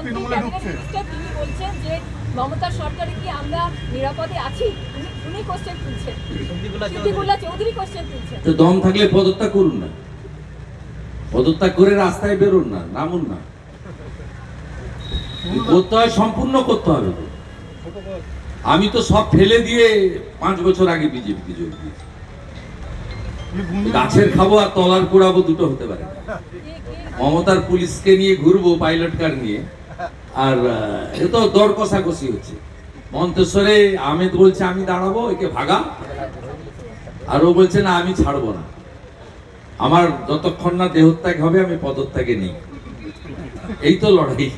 তৃণমূলে ঢুকছে। তিনি বলছেন যে মমতা সরকারে কি আমরা নিরাপদে আছি, উনি কোশ্চেন তুলছেন, সিদ্দিকুল্লাহ চৌধুরী কোশ্চেন তুলছেন। তো দম থাকলে পদত্যাগ করুন না, পদত্যাগ করে রাস্তায় বেরোন না, নামুন না। করতে হয়, সম্পূর্ণ করতে হবে। আমি তো সব ফেলে দিয়ে 5 বছর আগে বিজেপিতে যোগ দিয়েছি। গাছের খাবো আর তলার পোড়াবো, দুটো হতে পারে না। মমতার পুলিশকে নিয়ে ঘুরবো পাইলট কার নিয়ে, আর এ তো দর কষাকষি হচ্ছে। মন্তেশ্বরে আহমেদ বলছে আমি দাঁড়াবো, একে ভাগা, আর ও বলছে না আমি ছাড়বো না। আমার যতক্ষণ না দেহত্যাগ হবে আমি পদত্যাগে নেই। এই তো লড়াই।